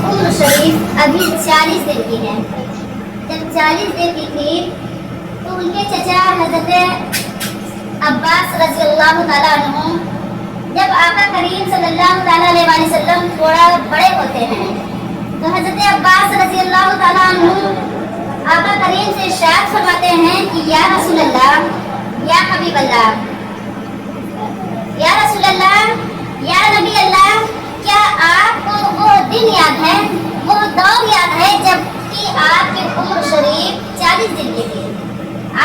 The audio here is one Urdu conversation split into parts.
عمر شریف ابھی 40 دن کی ہے. جب 40 دن کی تھی تو ان کے چچا حضرت عباس رضی اللہ تعالیٰ عنہ جب آقا کریم صلی اللہ تعالیٰ علیہ وسلم تھوڑا بڑے ہوتے ہیں تو حضرت عباس رضی اللہ تعالیٰ عنہ آقا کریم سے ارشاد فرماتے ہیں کہ یا رسول اللہ، یا حبیب اللہ، یا رسول اللہ، یا نبی اللہ، کیا آپ کو وہ دن یاد ہے، وہ دور یاد ہے جب کہ آپ کی عمر شریف 40 دن کی تھی؟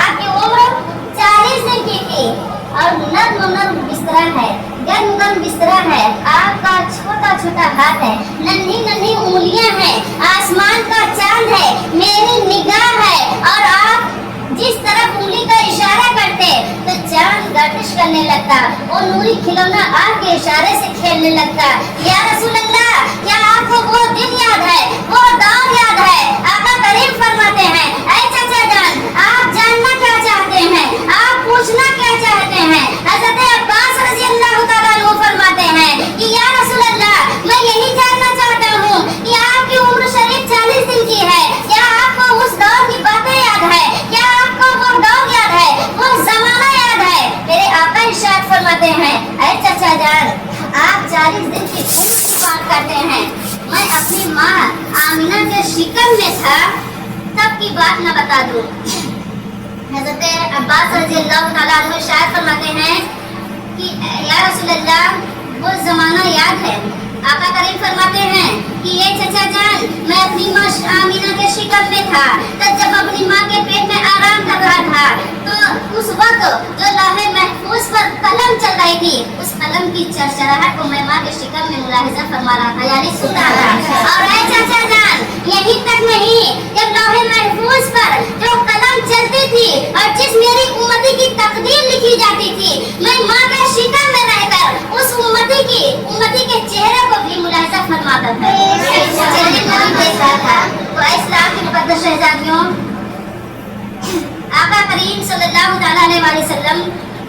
آپ کی عمر 40 دن کی تھی اور نرم بستر ہے، گرم بستر ہے، آپ کا چھوٹا چھوٹا ہاتھ ہے، ننھی انگلیاں ہیں، آسمان کا چاند ہے، میری نگاہ ہے، اور آپ جس طرف انگلی کا اشارہ کرتے تو چاند گردش کرنے لگتا، وہ نوری کھلونا آپ کے اشارے سے کھیلنے لگتا. یا رسول اللہ، کیا آپ کو وہ دن یاد ہے، وہ دور یاد ہے؟ آقا کریم فرماتے ہیں اے چچا جان، آپ جاننا کیا چاہتے ہیں، آپ پوچھنا کیا چاہتے ہیں؟ حضرت عباس رضی اللہ تعالیٰ عنہ فرماتے ہیں کہ یا رسول اللہ، میں یہی جاننا چاہتا ہوں کہ آپ کی عمر شریف 40 دن کی ہے، کیا آپ کو اس دور کی باتیں یاد ہے، کیا آپ کو وہ دور یاد ہے، وہ زمانہ یاد ہے؟ میرے آقا ارشاد فرماتے ہیں اے چچا جان، آپ 40 دن کی عمر کی بات کرتے ہیں، میں اپنی ماں آمینہ کے شکم میں تھا تب کی بات نہ بتا دوں. حضرت عباس رضی اللہ تعالیٰ عنہ ارشاد فرماتے ہیں کہ یا رسول اللہ، وہ زمانہ یاد ہے. آقا کریم فرماتے ہیں کہ یہ چچا جان، میں اپنی ماں آمینہ کے شکم میں تھا تب جب اپنی ماں کے پیٹ میں آرام کر رہا تھا تو اس وقت جو لوح محفوظ پر قلم چل رہی تھی، اس قلم کی چرچراہٹ کو میں ماں کے شکم میں ملاحظہ فرما رہا تھا، یعنی سن رہا تھا. اور اے چچا جان، یہی تک نہیں، جب لوح محفوظ پر جو قلم چلتی تھی اور جس میری امتی کی تقدیر لکھی جاتی تھی، میں ماں کے شکم میں رہ کر اس امتی کے چہرے کو بھی ملاحظہ فرماتا تھا، چہرے کو بھی دیکھ رہا تھا. تو اسلام کی مقدس شہزادیوں، آقا کریم صلی اللہ تعالیٰ علیہ وسلم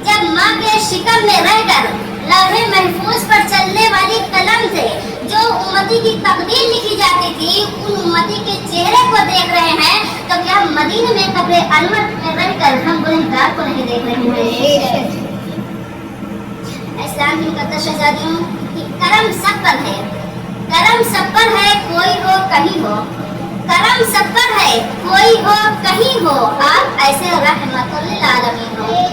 جب ماں کے شکم میں رہ کر لوح محفوظ پر چلنے والی قلم سے جو امتی کی تقدیر لکھی جاتی تھی، ان امتی کے چہرے کو دیکھ رہے ہیں، تو کیا مدینہ میں قبر انور میں رہ کر ہم گنہگار کو نہیں دیکھ رہے ہیں؟ اسلام کی مقدس شہزادیوں، کرم سب پر ہے، کرم سب پر ہے، کوئی ہو کہیں ہو، کرم سب پر ہے، کوئی ہو کہیں ہو، آپ ایسے رحمت للعالمین ہو.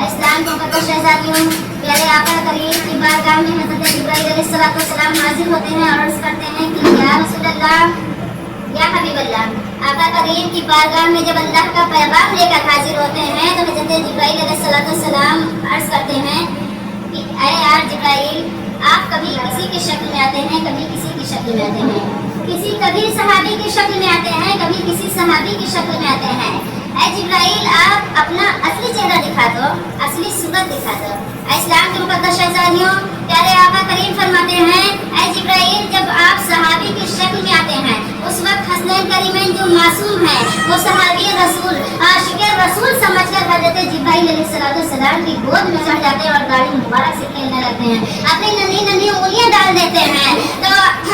اسلام کی مقدس شہزادیوں، پیارے آقا کریم کی بارگاہ میں حضرت جبرائیل علیہ السلام حاضر ہوتے ہیں اور عرض کرتے ہیں کہ یا رسول اللہ، یا حبیب اللہ. آقا کریم کی بارگاہ میں جب اللہ کا پیغام لے کر حاضر ہوتے ہیں تو حضرت جبرائیل علیہ السلام عرض کرتے ہیں کہ اے یار جبرائیل، آپ کبھی کسی کی شکل میں آتے ہیں، کبھی کسی کی شکل میں آتے ہیں، کبھی صحابی کی شکل میں آتے ہیں، کبھی کسی صحابی کی شکل میں آتے ہیں. اے جبرائیل، آپ اپنا اصلی چہرہ دکھا دو، اصلی صورت دکھا دو. اسلام کے مقدس شہزادیوں، پیارے آقا کریم فرماتے ہیں اے جبرائیل، جب آپ صحابی کی شکل میں آتے ہیں، اس وقت حسنین کریمین جو معصوم ہیں، وہ صحابی رسول، عاشق رسول سمجھ کر حضرت جبرائیل علیہ السلام کی گود میں چڑھ جاتے ہیں اور گاڑی مبارک سے کھیلنے لگتے ہیں، اپنی ننھی انگلیاں ڈال دیتے ہیں. تو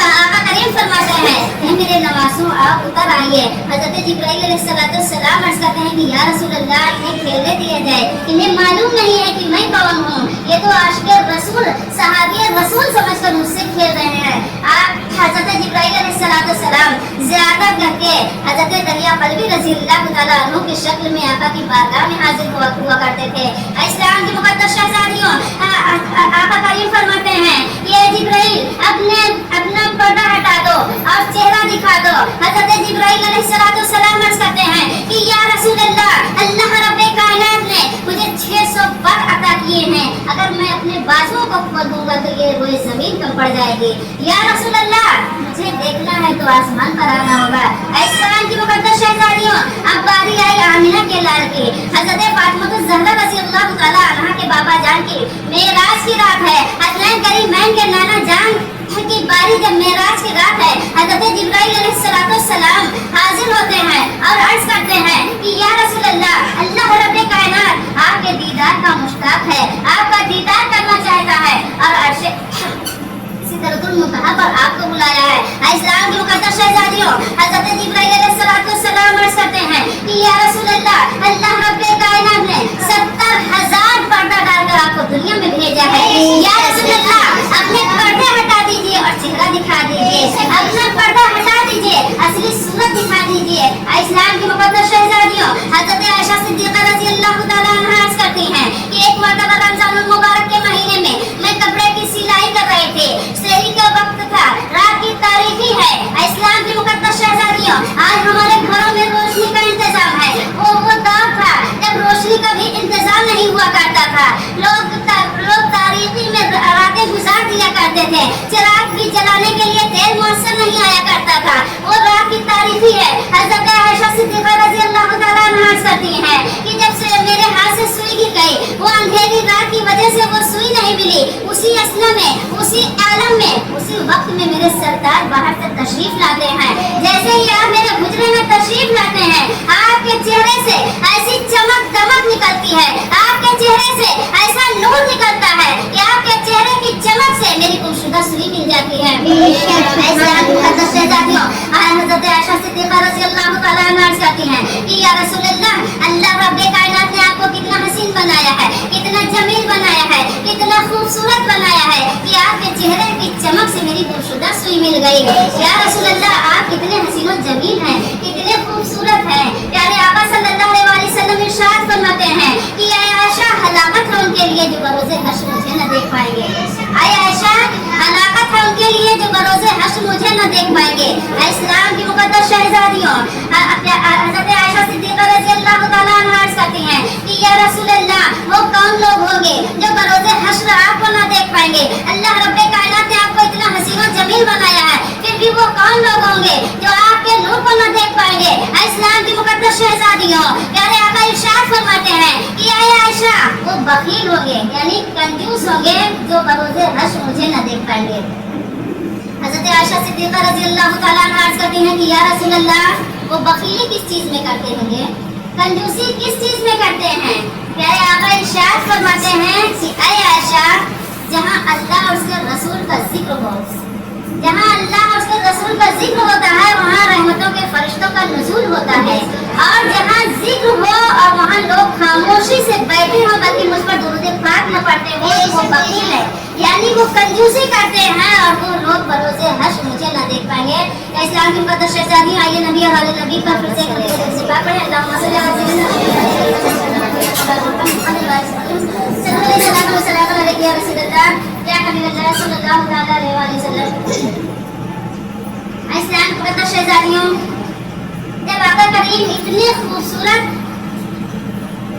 آقا کریم فرماتے ہیں اے میرے نواسوں، آپ اتر آئیے. حضرت جبرائیل علیہ السلام عرض کرتے ہیں کہ یا رسول اللہ، انہیں کھیلنے دیا جائے، انہیں معلوم نہیں ہے کہ میں کون ہوں، یہ تو عاشق رسول صحابی رسول سمجھ کر مجھ سے کھیل رہے ہیں. آپ حضرت جبرائیل علیہ السلام زیادہ کر کے حضرت دریا قلبی رضی اللہ تعالیٰ عنہ کی شکل میں آقا کی بارگاہ میں حاضر ہوا کرتے تھے. اسلام کی مقدس شہزادیوں، آقا کریم فرماتے ہیں یہ جبرائیل اپنا پردہ ہٹا دو اور چہرہ دکھا دو. حضرت جبرائیل علیہ السلام عرض کرتے ہیں کہ یا رسول اللہ، اللہ رب کائنات نے مجھے 600 پر عطا کیے ہیں، اگر میں اپنے بازو کو کھول دوں گا تو یہ روئے زمین کم پڑ جائے گی. یا رسول اللہ، مجھے دیکھنا ہے تو آسمان پر آنا ہوگا. اسلام کی مقدس شہزادیوں، اب باری آئی آمینہ کے لال کی. حضرت فاطمہ الزہرا رضی اللہ تعالیٰ عنہ کے بابا جان کی معراج کی رات ہے، حسنین کریمین کے نانا جان کی باری جب معراج کی رات ہے، حضرت جبرائیل علیہ السلام حاضر ہوتے ہیں اور عرض کرتے ہیں کہ یا رسول اللہ، اللہ رب کائنات آپ کے دیدار کا مشتاق ہے، آپ کا دیدار کرنا چاہتا ہے اور عرش سدرۃ المنتہا پر آپ کو بلایا ہے. اسلام کی مقدس شہزادیوں، حضرت جبرائیل علیہ السلام عرض کرتے ہیں کہ یا رسول اللہ، اللہ رب کائنات نے 70,000 پردہ ڈال کر آپ کو دنیا میں بھیجا ہے. یا رسول اللہ، اپنے پردے ہٹا دیجیے اور چہرہ دکھا دیجیے، اپنا پردہ ہٹا دیجیے، اصلی صورت دکھا دیجیے. اسلام کی مقدس شہزادیوں، حضرت عائشہ صدیقہ رضی اللہ تعالیٰ عنہا عرض کرتی ہیں کہ ایک مرتبہ رمضان المبارک کے مہینے میں کپڑے کی سلائی کر رہے تھے. سحری کا وقت تھا، رات کی تاریخی ہے. اسلام کی مقدس شہزادیوں، آج ہمارے گھروں میں روشنی کا انتظام ہے. وہ دور تھا جب روشنی کا بھی انتظام نہیں ہوا کرتا تھا. لوگ تاریخی میں راتیں گزار دیا کرتے تھے. چراغ بھی جلانے کے لیے تیل میسر نہیں آیا کرتا تھا. وہ رات کی تاریخی ہے. حضرت عائشہ صدیقہ رضی اللہ تعالیٰ عنہا عرض کرتی ہیں کہ جب سے میرے ہاتھ سے سوئی گر گئی، وہ اندھیری رات کی وجہ سے وہ سوئی نہیں ملی. اسی اسنا میں، اسی عالم میں، اسی وقت میں میرے سردار باہر سے تشریف لاتے ہیں. جیسے ہی آپ میرے حجرے میں تشریف لاتے ہیں، آپ کے چہرے سے ایسی چمک دمک نکلتی ہے، آپ کے چہرے سے ایسا نور نکلتا ہے کہ آپ کے چہرے کی چمک سے میری گمشدہ سوئی مل جاتی ہے. حضرت عائشہ صدیقہ رضی اللہ تعالیٰ عنہا عرض کرتی ہیں کہ یا رسول اللہ، اللہ رب کائنات نے آپ کو کتنا حسین بنایا ہے، کتنا جمیل بنایا ہے، کتنا خوبصورت بنایا ہے کہ آپ کے چہرے کی چمک سے میری گمشدہ سوئی مل گئی. یا رسول اللہ، آپ کتنے حسین و جمیل ہیں، کتنے خوبصورت ہیں. پیارے آقا صلی اللہ علیہ وسلم ارشاد فرماتے ہیں کہ اے عائشہ، ہلاکت ہے ان کے لیے جو بروز حشر مجھے نہ دیکھ پائیں گے. اے عائشہ، ہلاکت ہے ان کے لیے جو بروز حشر مجھے نہ دیکھ پائیں گے. اسلام کی مقدس شہزادیوں، حضرت عائشہ صدیقہ رضی اللہ تعالیٰ عنہا عرض کرتی ہیں کہ یا رسول اللہ، وہ کون لوگ ہوں گے جو بروز حشر آپ کو نہ دیکھ پائیں گے؟ اللہ رب کائنات نے آپ کو اتنا حسین و جمیل بنایا ہے، پھر بھی وہ کون لوگ ہوں گے جو آپ کے نور کو نہ دیکھ پائیں گے؟ اسلام کی مقدس شہزادیوں، پیارے آقا ارشاد فرماتے ہیں کہ اے عائشہ، وہ بخیل ہوں گے، یعنی کنجوس ہوں گے جو بروز حشر مجھے نہ دیکھ پائیں گے. حضرت عائشہ صدیقہ رضی اللہ تعالیٰ عنہا عرض کرتی ہیں کہ یا رسول اللہ، وہ بخیلی کس چیز میں کرتے ہوں گے، کنجوسی کس چیز میں کرتے ہیں؟ پیارے آقا ارشاد فرماتے ہیں کہ اے عائشہ، جہاں اللہ اور اس کے رسول کا ذکر ہو، جہاں اللہ اور اس کے رسول کا ذکر ہوتا ہے، وہاں رحمتوں کے فرشتوں کا نزول ہوتا ہے. اور جہاں ذکر ہو اور وہاں لوگ خاموشی سے بیٹھے ہوں بلکہ مجھ پر درود پاک نہ پڑھتے ہو، وہ بخیل ہے، یعنی وہ کنجوسی کرتے ہیں اور وہ لوگ بروز حشر مجھے نہ دیکھ پائیں گے. اسلام کی مقدس شہزادی، آئیے نبی اور نبی پر پھر سے پڑھیں. اللہم صلی اللہ علیہ وسلم. اسلام کی مقدس شہزادیوں، جب آقا کریم اتنے خوبصورت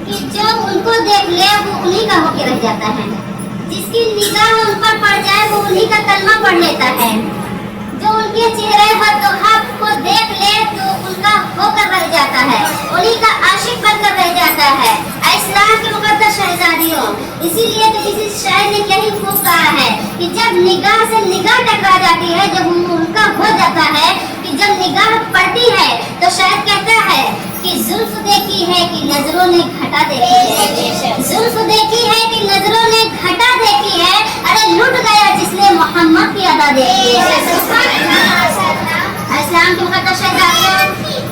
کہ جو ان کو دیکھ لے وہ انہی کا ہو کے رہ جاتا ہے، جس کی نگاہ ان پر پڑ جائے وہ انہی کا کلمہ پڑھ لیتا ہے، جو ان کے چہرے کو دیکھ لے تو ان کا ہو کر رہ جاتا ہے، انہی کا عاشق بن کر رہ جاتا ہے. اسلام کی مقدس شہزادیوں، اسی لیے تو کسی شاعر نے یہی خوب کہا ہے کہ جب نگاہ سے نگاہ ٹکرا جاتی ہے، جب ان کا ہو جاتا ہے کہ جب نگاہ پڑتی ہے تو شاعر کہتا ہے کہ زلف دیکھی ہے کہ نظروں نے گھٹا دیکھی ہے، زلف دیکھی ہے کہ نظروں نے گھٹا دیکھی ہے، ارے لٹ گیا جس نے محمد کی ادا دیکھی ہے. اسلام کی مقدس شہزادیوں،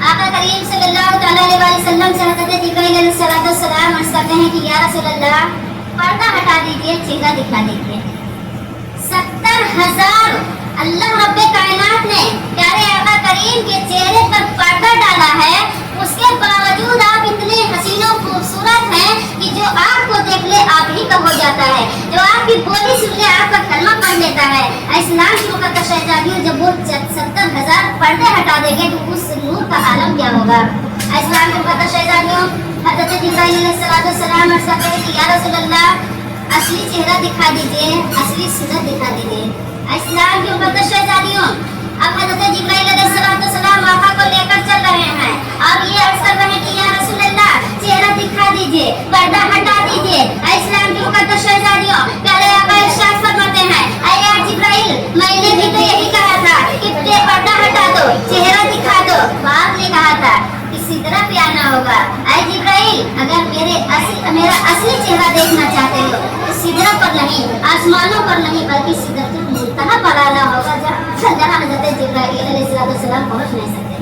آقا کریم صلی اللہ تعالیٰ علیہ وسلم سے حضرت جبرائیل علیہ السلام عرض کرتے ہیں کہ یا رسول اللہ، پردہ ہٹا دیجیے، چہرہ دکھا دیجیے. 70,000 اللہ رب کائنات نے پیارے آقا کریم کے چہرے پر پردہ ڈالا ہے، اس کے باوجود آپ اتنے حسین و خوبصورت ہیں کہ جو آپ کو دیکھ لے آپ ہی کا ہو جاتا ہے، جو آپ کی بولی سن لے آپ کا کلمہ پڑھ لیتا ہے. اسلام کی مقدس شہزادیوں، جب وہ 70,000 پردے ہٹا دیں گے تو اس نور کا عالم کیا ہوگا؟ اسلام کی مقدس شہزادیوں، حضرت جبرائیل علیہ السلام عرض کرتے ہیں کہ یا رسول اللہ، اصلی چہرہ دکھا دیجیے، اصلی صورت دکھا دیجیے. اسلام کی مقدس شہزادیوں، اب حضرت جبرائیل علیہ السلام آقا کو لے کر چل رہے ہیں اور یہ عرض کر رہے ہیں کہ یا رسول اللہ، چہرہ دکھا دیجیے، پردہ ہٹا دیجیے. اسلام کی مقدس شہزادیوں، پیارے آقا ارشاد فرماتے ہیں اے جبرائیل، میں نے بھی تو یہی کہا تھا کہ پردہ ہٹا دو، چہرہ دکھا دو. آپ نے کہا تھا کسی طرح پہ آنا ہوگا. اے جبرائیل، اگر میرا اصلی چہرہ دیکھنا چاہتے ہو تو سدرہ پر نہیں، آسمانوں پر نہیں، بلکہ سدرۃ المنتہی پر آنا ہوگا. جہاں حضرت جبرائیل علیہ السلام پہنچ نہیں سکتے